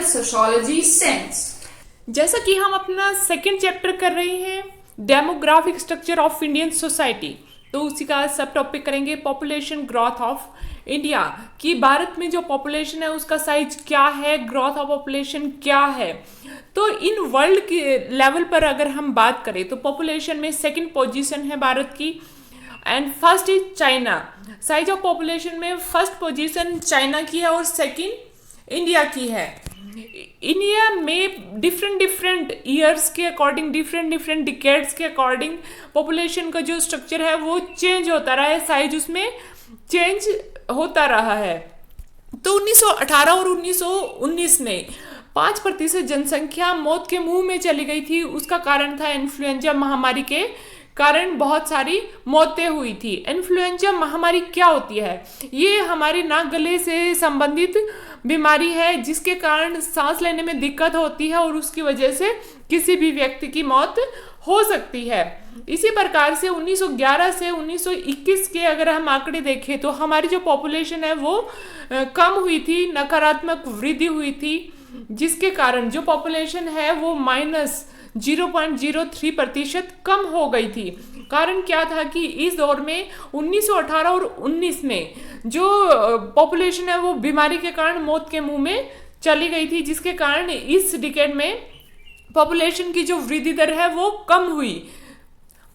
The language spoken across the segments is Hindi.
Sociology sense. जैसा कि हम अपना सेकंड चैप्टर कर रहे हैं demographic structure of Indian society, तो उसी का सब टॉपिक करेंगे पॉपुलेशन ग्रोथ ऑफ इंडिया, कि भारत में जो पॉपुलेशन है उसका साइज क्या है, ग्रोथ ऑफ पॉपुलेशन क्या है। तो इन वर्ल्ड के लेवल पर अगर हम बात करें तो पॉपुलेशन में सेकंड पोजीशन है भारत की and first is China. Size of population में फर्स्ट पोजीशन चाइना की है और सेकंड इंडिया की है। इंडिया में डिफरेंट ईयर्स के अकॉर्डिंग, डिफरेंट डिकेड्स के अकॉर्डिंग पॉपुलेशन का जो स्ट्रक्चर है वो चेंज होता रहा है, साइज उसमें चेंज होता रहा है। तो 1918 और 1919 में 5% जनसंख्या मौत के मुंह में चली गई थी। उसका कारण था इन्फ्लुएंजा महामारी के कारण बहुत सारी मौतें हुई थी। इन्फ्लुएंजा महामारी क्या होती है? ये हमारे नाक गले से संबंधित बीमारी है जिसके कारण सांस लेने में दिक्कत होती है और उसकी वजह से किसी भी व्यक्ति की मौत हो सकती है। इसी प्रकार से 1911 से 1921 के अगर हम आंकड़े देखें तो हमारी जो पॉपुलेशन है वो कम हुई थी, नकारात्मक वृद्धि हुई थी, जिसके कारण जो पॉपुलेशन है वो -0.03% कम हो गई थी। कारण क्या था कि इस दौर में 1918 और 19 में जो पॉपुलेशन है वो बीमारी के कारण मौत के मुंह में चली गई थी, जिसके कारण इस डिकेड में पॉपुलेशन की जो वृद्धि दर है वो कम हुई।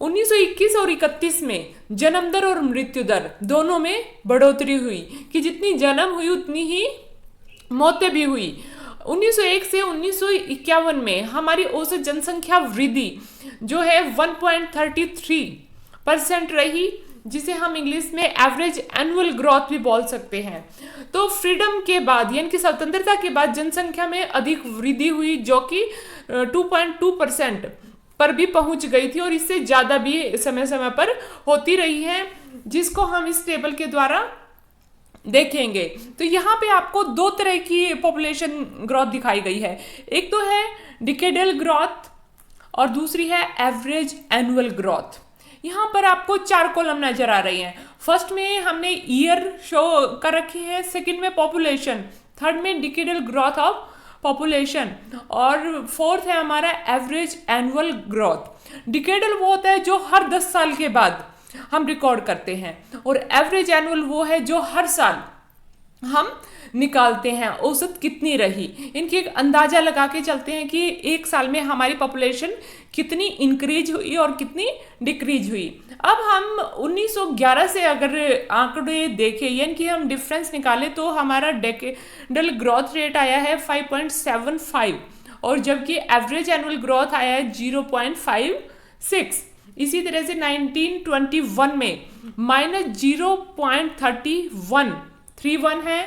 1921 और 31 में जन्म दर और मृत्यु दर दोनों में बढ़ोतरी हुई कि जितनी जन्म हुई उतनी ही मौतें भी हुई। 1901 से 1951 में हमारी औसत जनसंख्या वृद्धि जो है 1.33% रही, जिसे हम इंग्लिश में एवरेज एनुअल ग्रोथ भी बोल सकते हैं। तो फ्रीडम के बाद यानी कि स्वतंत्रता के बाद जनसंख्या में अधिक वृद्धि हुई जो कि 2.2% पर भी पहुंच गई थी और इससे ज़्यादा भी समय समय पर होती रही है, जिसको हम इस टेबल के द्वारा देखेंगे। तो यहाँ पे आपको दो तरह की पॉपुलेशन ग्रोथ दिखाई गई है, एक तो है डिकेडल ग्रोथ और दूसरी है एवरेज एनुअल ग्रोथ। यहाँ पर आपको 4 कॉलम नजर आ रही हैं। फर्स्ट में हमने ईयर शो कर रखी है, सेकंड में पॉपुलेशन, थर्ड में डिकेडल ग्रोथ ऑफ पॉपुलेशन और फोर्थ है हमारा एवरेज एनुअल ग्रोथ। डिकेडल वो होता है जो हर 10 साल के बाद हम रिकॉर्ड करते हैं और एवरेज एनुअल वो है जो हर साल हम निकालते हैं औसत कितनी रही। इनकी एक अंदाजा लगा के चलते हैं कि एक साल में हमारी पॉपुलेशन कितनी इंक्रीज हुई और कितनी डिक्रीज हुई। अब हम 1911 से अगर आंकड़े देखें यानी कि हम डिफरेंस निकालें तो हमारा डेकेडल ग्रोथ रेट आया है 5.75 और जबकि एवरेज एनुअल ग्रोथ आया है 0.56। इसी तरह से 1921 में -0.31 है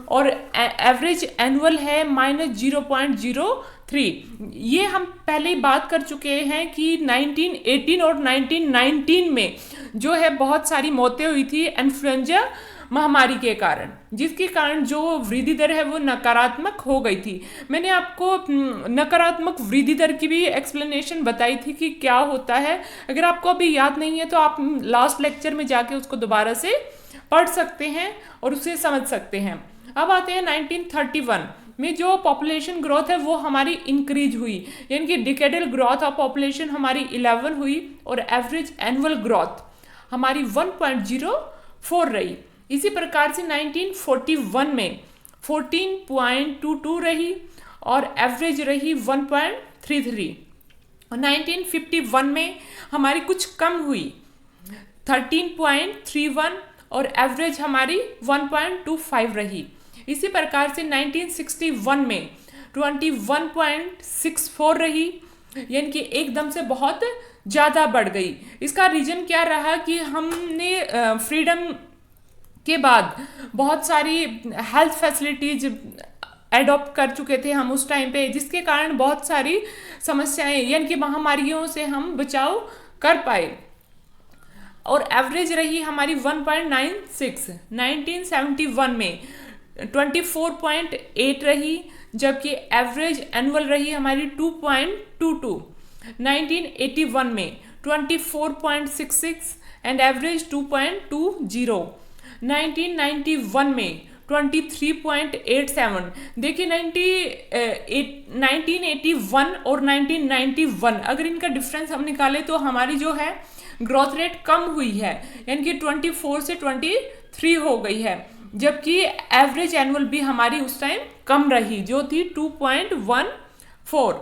और एवरेज एनुअल है -0.03। ये हम पहले ही बात कर चुके हैं कि 1918 और 1919 में जो है बहुत सारी मौतें हुई थी इन्फ्लुएंजा महामारी के कारण, जिसके कारण जो वृद्धि दर है वो नकारात्मक हो गई थी। मैंने आपको नकारात्मक वृद्धि दर की भी एक्सप्लेनेशन बताई थी कि क्या होता है। अगर आपको अभी याद नहीं है तो आप लास्ट लेक्चर में जाके उसको दोबारा से पढ़ सकते हैं और उसे समझ सकते हैं। अब आते हैं 1931 में जो पॉपुलेशन ग्रोथ है वो हमारी इंक्रीज हुई, यानी कि डिकेडल ग्रोथ ऑफ पॉपुलेशन हमारी 11 हुई और एवरेज एनुअल ग्रोथ हमारी 1.04 रही। इसी प्रकार से 1941 में 14.22 रही और एवरेज रही 1.33। और 1951 में हमारी कुछ कम हुई 13.31 और एवरेज हमारी 1.25 रही। इसी प्रकार से 1961 में 21.64 रही, यानी कि एकदम से बहुत ज़्यादा बढ़ गई। इसका रीज़न क्या रहा कि हमने फ्रीडम के बाद बहुत सारी हेल्थ फैसिलिटीज एडॉप्ट कर चुके थे हम उस टाइम पे, जिसके कारण बहुत सारी समस्याएं यानी कि महामारियों से हम बचाव कर पाए और एवरेज रही हमारी 1.96। 1971 में 24.8 रही जबकि एवरेज एनुअल रही हमारी 2.22। 1981 में 24.66 एंड एवरेज 2.20। 1991 में 23.87। देखिए 1981 और 1991 अगर इनका डिफरेंस हम निकालें तो हमारी जो है ग्रोथ रेट कम हुई है, यानी कि 24 से 23 हो गई है, जबकि एवरेज एनुअल भी हमारी उस टाइम कम रही जो थी 2.14।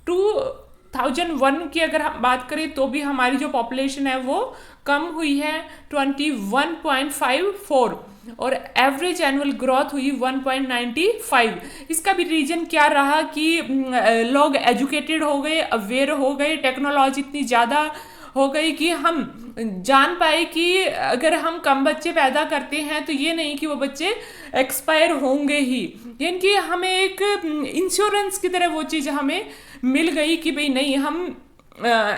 2001 की अगर हम बात करें तो भी हमारी जो पॉपुलेशन है वो कम हुई है 21.54 और एवरेज एनुअल ग्रोथ हुई 1.95। इसका भी रीजन क्या रहा कि लोग एजुकेटेड हो गए, अवेयर हो गए, टेक्नोलॉजी इतनी ज़्यादा हो गई कि हम जान पाए कि अगर हम कम बच्चे पैदा करते हैं तो ये नहीं कि वो बच्चे एक्सपायर होंगे ही, यानी कि हमें एक इंश्योरेंस की तरह वो चीज़ हमें मिल गई कि भाई नहीं, हम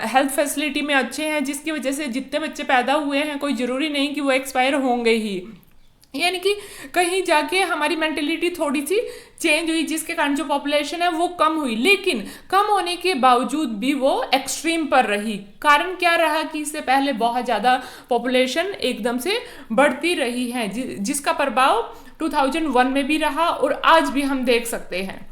हेल्थ फैसिलिटी में अच्छे हैं, जिसकी वजह से जितने बच्चे पैदा हुए हैं कोई ज़रूरी नहीं कि वो एक्सपायर होंगे ही, यानी कि कहीं जाके हमारी मेंटेलिटी थोड़ी सी चेंज हुई, जिसके कारण जो पॉपुलेशन है वो कम हुई। लेकिन कम होने के बावजूद भी वो एक्सट्रीम पर रही। कारण क्या रहा कि इससे पहले बहुत ज़्यादा पॉपुलेशन एकदम से बढ़ती रही है, जिसका प्रभाव 2001 में भी रहा और आज भी हम देख सकते हैं।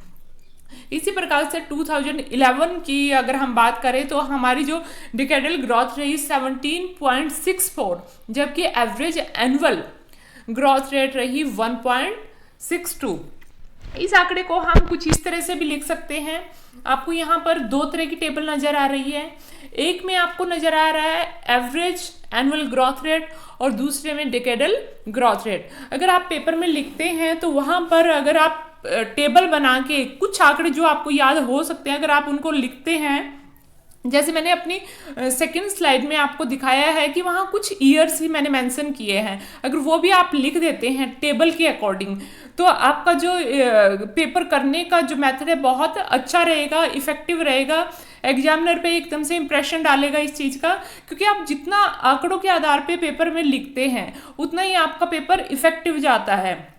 इसी प्रकार से 2011 की अगर हम बात करें तो हमारी जो डिकेडल ग्रोथ रही 17.64, जबकि एवरेज एनुअल ग्रोथ रेट रही 1.62। इस आंकड़े को हम कुछ इस तरह से भी लिख सकते हैं। आपको यहाँ पर दो तरह की टेबल नजर आ रही है, एक में आपको नजर आ रहा है एवरेज एनुअल ग्रोथ रेट और दूसरे में डिकेडल ग्रोथ रेट। अगर आप पेपर में लिखते हैं तो वहाँ पर अगर आप टेबल बना के कुछ आंकड़े जो आपको याद हो सकते हैं अगर आप उनको लिखते हैं, जैसे मैंने अपनी सेकंड स्लाइड में आपको दिखाया है कि वहाँ कुछ ईयर्स ही मैंने मेंशन किए हैं, अगर वो भी आप लिख देते हैं टेबल के अकॉर्डिंग तो आपका जो पेपर करने का जो मेथड है बहुत अच्छा रहेगा, इफेक्टिव रहेगा, एग्जामिनर पे एकदम से इंप्रेशन डालेगा इस चीज़ का, क्योंकि आप जितना आंकड़ों के आधार पे पेपर में लिखते हैं उतना ही आपका पेपर इफेक्टिव जाता है।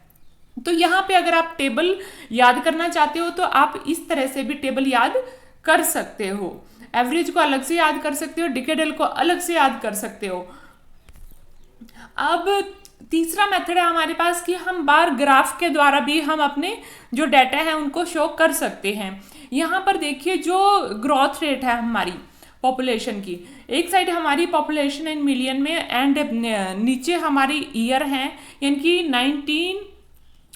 तो यहाँ पे अगर आप टेबल याद करना चाहते हो तो आप इस तरह से भी टेबल याद कर सकते हो, एवरेज को अलग से याद कर सकते हो, डिकेडल को अलग से याद कर सकते हो। अब तीसरा मेथड है हमारे पास कि हम बार ग्राफ के द्वारा भी हम अपने जो डाटा है उनको शो कर सकते हैं। यहाँ पर देखिए जो ग्रोथ रेट है हमारी पॉपुलेशन की, एक साइड हमारी पॉपुलेशन इन मिलियन में एंड नीचे हमारी ईयर हैं, यानी कि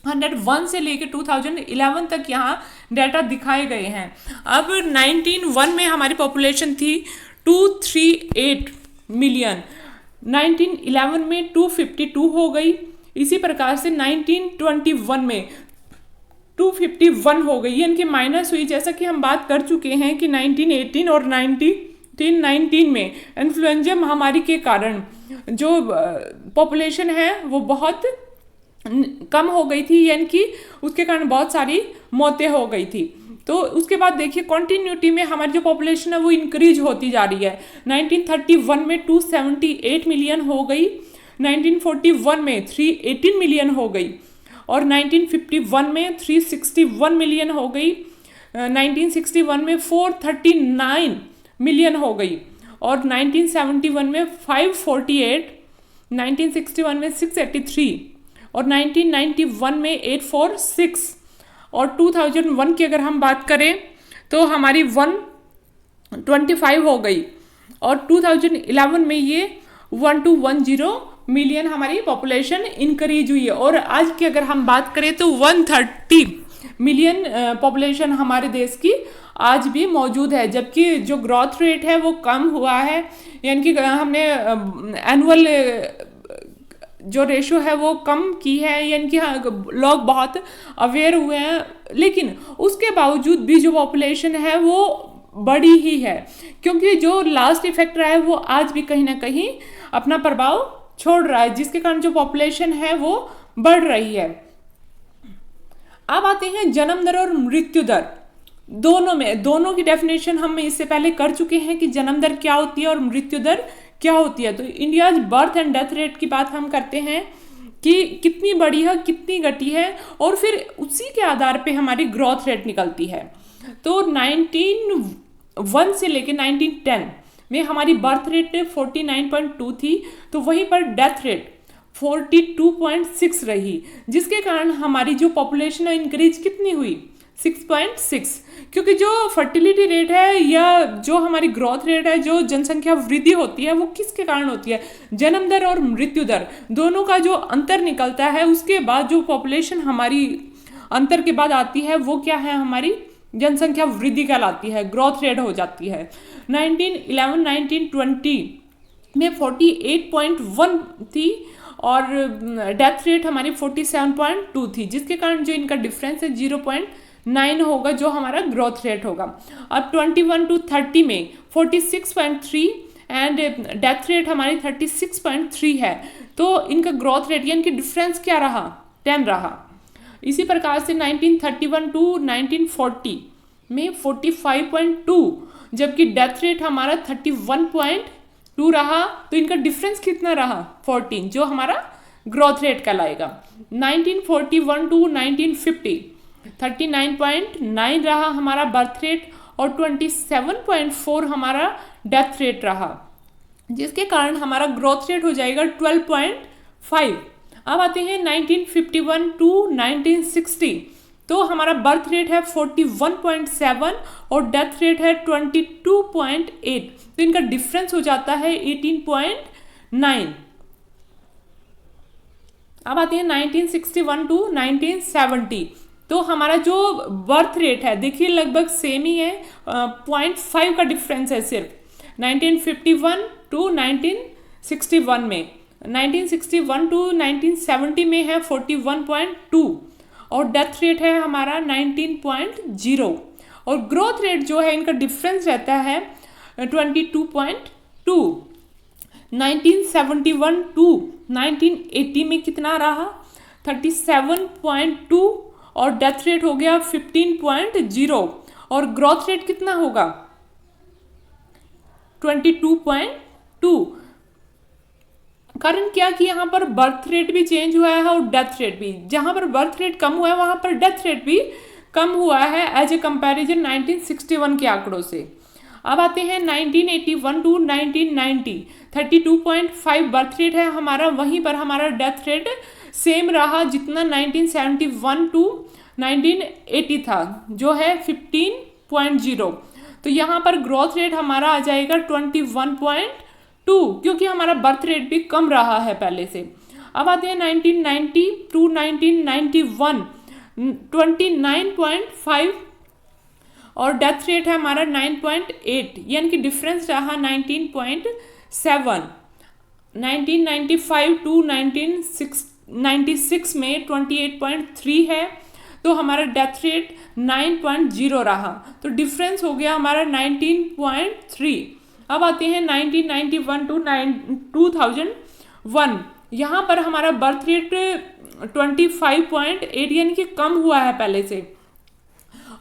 1901 से लेके 2011 तक यहाँ डाटा दिखाए गए हैं। अब 1901 में हमारी पॉपुलेशन थी 238 मिलियन, 1911 में 252 हो गई, इसी प्रकार से 1921 में 251 हो गई, यानी कि माइनस हुई। जैसा कि हम बात कर चुके हैं कि 1918 और 1919 में इन्फ्लुएंजा महामारी के कारण जो पॉपुलेशन है वो बहुत कम हो गई थी, यानी कि उसके कारण बहुत सारी मौतें हो गई थी। तो उसके बाद देखिए कॉन्टिन्यूटी में हमारी जो पॉपुलेशन है वो इंक्रीज होती जा रही है। 1931 में 278 मिलियन हो गई, 1941 में 318 मिलियन हो गई और 1951 में 361 मिलियन हो गई, 1961 में 439 मिलियन हो गई और 1971 में 548, 1961 में 683 और 1991 में 846 और 2001 की अगर हम बात करें तो हमारी 125 हो गई और 2011 में ये 1210 मिलियन हमारी पॉपुलेशन इंक्रीज हुई है। और आज की अगर हम बात करें तो 130 मिलियन पॉपुलेशन हमारे देश की आज भी मौजूद है, जबकि जो ग्रोथ रेट है वो कम हुआ है, यानी कि हमने एनुअल जो रेशो है वो कम की है, यानी कि लोग बहुत अवेयर हुए हैं, लेकिन उसके बावजूद भी जो पॉपुलेशन है वो बड़ी ही है, क्योंकि जो लास्ट इफेक्ट रहा है वो आज भी कहीं ना कहीं अपना प्रभाव छोड़ रहा है, जिसके कारण जो पॉपुलेशन है वो बढ़ रही है। अब आते हैं जन्म दर और मृत्यु दर। दोनों की डेफिनेशन हम इससे पहले कर चुके हैं कि जन्म दर क्या होती है और मृत्यु दर क्या होती है। तो India birth and death rate की बात हम करते हैं कि कितनी बढ़ी है, कितनी घटी है, और फिर उसी के आधार पे हमारी ग्रोथ रेट निकलती है। तो 1901 से लेके 1910 में हमारी बर्थ रेट 49.2 थी, तो वहीं पर डेथ रेट 42.6 रही, जिसके कारण हमारी जो पॉपुलेशन इंक्रीज कितनी हुई 6.6। क्योंकि जो फर्टिलिटी रेट है या जो हमारी ग्रोथ रेट है, जो जनसंख्या वृद्धि होती है, वो किसके कारण होती है, जन्म दर और मृत्यु दर दोनों का जो अंतर निकलता है, उसके बाद जो पॉपुलेशन हमारी अंतर के बाद आती है वो क्या है, हमारी जनसंख्या वृद्धि कहलाती है, ग्रोथ रेट हो जाती है। 1911 1920 में 48.1 थी और डेथ रेट हमारी 47.2 थी, जिसके कारण जो इनका डिफरेंस है 0.9 होगा, जो हमारा ग्रोथ रेट होगा। अब 21 to 30 में 46.3 एंड डेथ रेट हमारी 36.3 है, तो इनका ग्रोथ रेट यानी कि डिफरेंस क्या रहा, 10 रहा। इसी प्रकार से 1931 to 1940 में 45.2, जबकि डेथ रेट हमारा 31.2 रहा, तो इनका डिफरेंस कितना रहा 14, जो हमारा ग्रोथ रेट कहलाएगा। 1941 to 1950 39.9 रहा हमारा बर्थ रेट और 27.4 हमारा डेथ रेट रहा, जिसके कारण हमारा ग्रोथ रेट हो जाएगा 12.5। अब आते हैं 1951 to 1960, तो हमारा बर्थ रेट है 41.7 और डेथ रेट है 22.8, तो इनका डिफरेंस हो जाता है 18.9। अब आते हैं 1961 to 1970, तो हमारा जो बर्थ रेट है देखिए लगभग सेम ही है, 0.5 का डिफरेंस है सिर्फ 1951 to 1961 में। 1961 to 1970 में है 41.2 और डेथ रेट है हमारा 19.0 और ग्रोथ रेट जो है इनका डिफरेंस रहता है 22.2। 1971 to 1980 में कितना रहा 37.2 और डेथ रेट हो गया 15.0 और ग्रोथ रेट कितना होगा 22.2। कारण क्या कि यहाँ पर बर्थ रेट भी चेंज हुआ है और डेथ रेट भी, जहाँ पर बर्थ रेट कम हुआ है वहाँ पर डेथ रेट भी कम हुआ है एज ए कंपैरिजन 1961 के आंकड़ों से। अब आते हैं 1981 टू 1990, 32.5 बर्थ रेट है हमारा, वहीं पर हमारा डेथ रेट सेम रहा जितना 1971 टू 1980 था, जो है 15.0। तो यहाँ पर ग्रोथ रेट हमारा आ जाएगा 21.2, क्योंकि हमारा बर्थ रेट भी कम रहा है पहले से। अब आते हैं 1990 टू 1991, 29.5 और डेथ रेट है हमारा 9.8, यानी कि डिफरेंस रहा 19.7। 1995 टू 1996 में 28.3 है, तो हमारा डेथ रेट 9.0 रहा, तो डिफरेंस हो गया हमारा 19.3। अब आते हैं 1991 टू 2001, यहाँ पर हमारा बर्थ रेट 25.8 यानी कि कम हुआ है पहले से,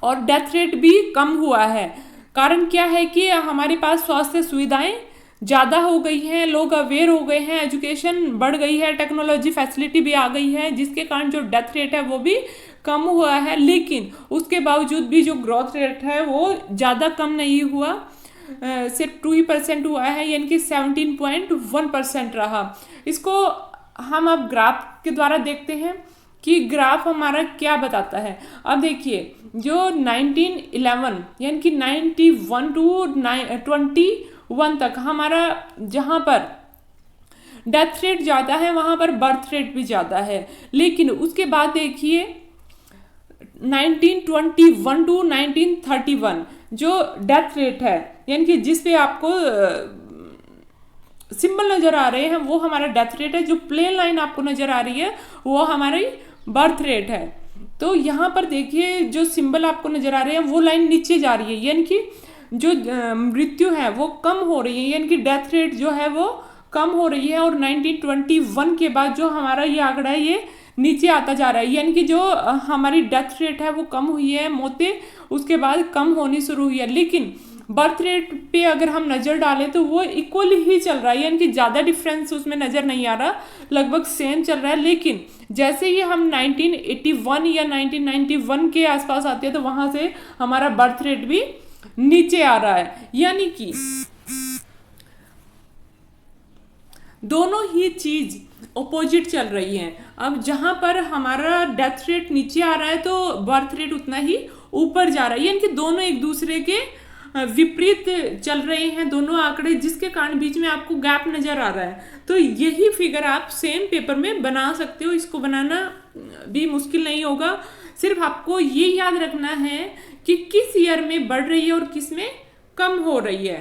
और डेथ रेट भी कम हुआ है। कारण क्या है कि हमारे पास स्वास्थ्य सुविधाएं ज़्यादा हो गई हैं, लोग अवेयर हो गए हैं, एजुकेशन बढ़ गई है, टेक्नोलॉजी फैसिलिटी भी आ गई है, जिसके कारण जो डेथ रेट है वो भी कम हुआ है। लेकिन उसके बावजूद भी जो ग्रोथ रेट है वो ज़्यादा कम नहीं हुआ, सिर्फ 2% हुआ है, यानी कि 17.1% रहा। इसको हम अब ग्राफ के द्वारा देखते हैं कि ग्राफ हमारा क्या बताता है। अब देखिए जो 1911 यानी कि 91 टू 21 तक हमारा जहाँ पर डेथ रेट ज़्यादा है वहाँ पर बर्थ रेट भी ज़्यादा है, लेकिन उसके बाद देखिए 1921 टू 1931 जो डेथ रेट है, यानी कि जिस पे आपको सिंबल नज़र आ रहे हैं वो हमारा डेथ रेट है, जो प्लेन लाइन आपको नज़र आ रही है वो हमारी बर्थ रेट है। तो यहाँ पर देखिए जो सिंबल आपको नज़र आ रहे हैं वो लाइन नीचे जा रही है, यानी कि जो मृत्यु है वो कम हो रही है, यानी कि डेथ रेट जो है वो कम हो रही है। और 1921 के बाद जो हमारा ये आंकड़ा है ये नीचे आता जा रहा है, यानी कि जो हमारी डेथ रेट है वो कम हुई है, मौतें उसके बाद कम होनी शुरू हुई है। लेकिन बर्थ रेट पे अगर हम नज़र डालें तो वो इक्वल ही चल रहा है, यानी कि ज़्यादा डिफरेंस उसमें नज़र नहीं आ रहा, लगभग सेम चल रहा है। लेकिन जैसे ही हम 1981 या 1991 के आसपास आते हैं तो वहाँ से हमारा बर्थ रेट भी नीचे आ रहा है, यानी कि दोनों ही चीज़ अपोजिट चल रही है। अब जहाँ पर हमारा डेथ रेट नीचे आ रहा है तो बर्थ रेट उतना ही ऊपर जा रहा है, यानी कि दोनों एक दूसरे के विपरीत चल रहे हैं दोनों आंकड़े, जिसके कारण बीच में आपको गैप नज़र आ रहा है। तो यही फिगर आप सेम पेपर में बना सकते हो, इसको बनाना भी मुश्किल नहीं होगा। सिर्फ आपको ये याद रखना है कि किस ईयर में बढ़ रही है और किस में कम हो रही है।